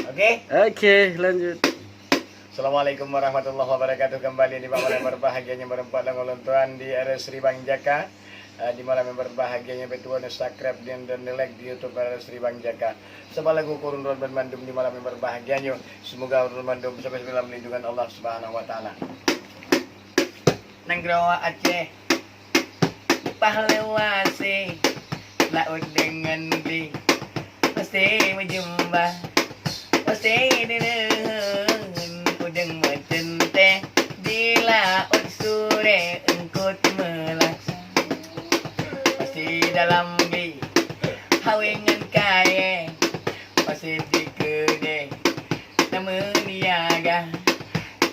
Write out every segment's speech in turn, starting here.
Oke, lanjut. Assalamualaikum warahmatullahi wabarakatuh. Kembali di malam yang berbahagianya berempat Tuan di RS Sri Bang Jaka. Di malam yang berbahagianya betuan subscribe dan like di YouTube RS Sri Bang Jaka. Sebab lagu kurun dan bandum di malam yang berbahagianya. Semoga urun bandum sampai dalam lindungan Allah Subhanahu wa taala. Nanggrawa Aceh. Pahlawase laut dengan di pasti menjumpa pasti dengan udang metente di laut sore engkut melaksa pasti dalam di hawengan kaya pasti di kede nama niaga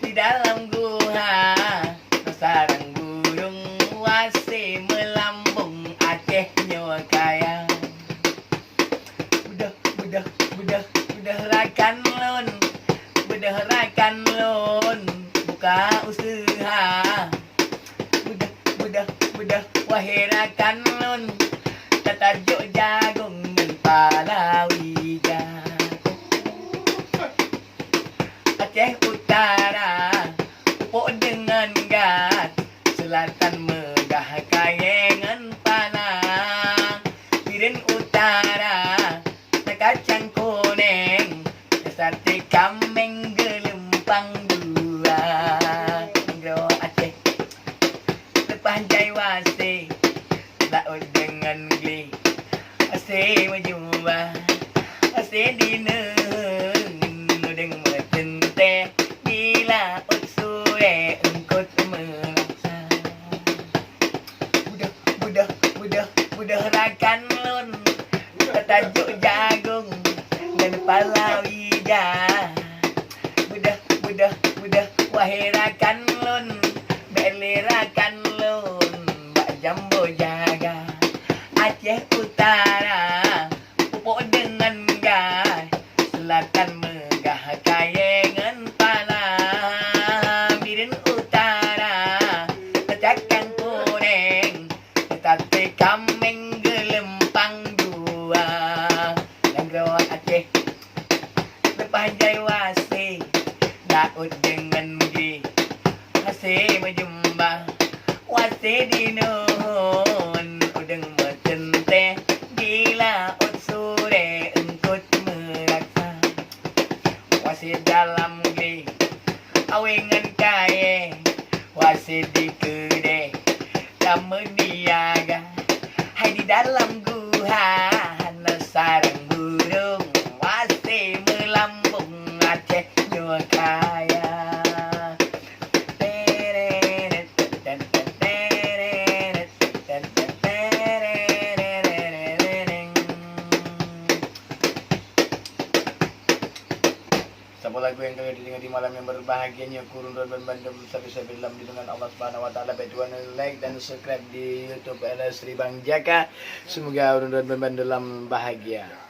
di dalam gua sarang burung wasi melambung Aceh nyawa kaya budah rakan lon buka usaha budah wahirakan lon tatajuk jagung dan palawija Aceh Utara pupuk dengan gas selatan megah kayengan panang Pirin Utara kacang kuning sate kambing gelempang dua Negro Aceh Panjai wasi laut dengan geli Asih menjumpa Asih dineng Nudeng metente di laut sore engkut melaksa Budah rakan lon tajuk jagung dan palawija budah wahirakan lon belirakan lon mbak jambo jaga Aceh Utara pupuk dengan gas selatan megah kayengan panang Pirin Utara kacang kuning sate kambing gelempang dua Negro Aceh Panjai wasi laut dengan gi Asih menjumpa wasi dinun udeng metente di laut sore engkut melaksa wasi dalam gi awengan kaya wasi di kede kamu niaga hai di dalam gua sarang burung wasi melambung Aceh nyawa kaya Sebuah lagu yang kalian didengar di malam yang berbahagianya kurun dan bandum sampai dalam lindungan Allah Subhanahu wa taala. Betuan like dan subscribe di YouTube RS Sri Bang Jaka. Semoga urun dan bandum dalam bahagia.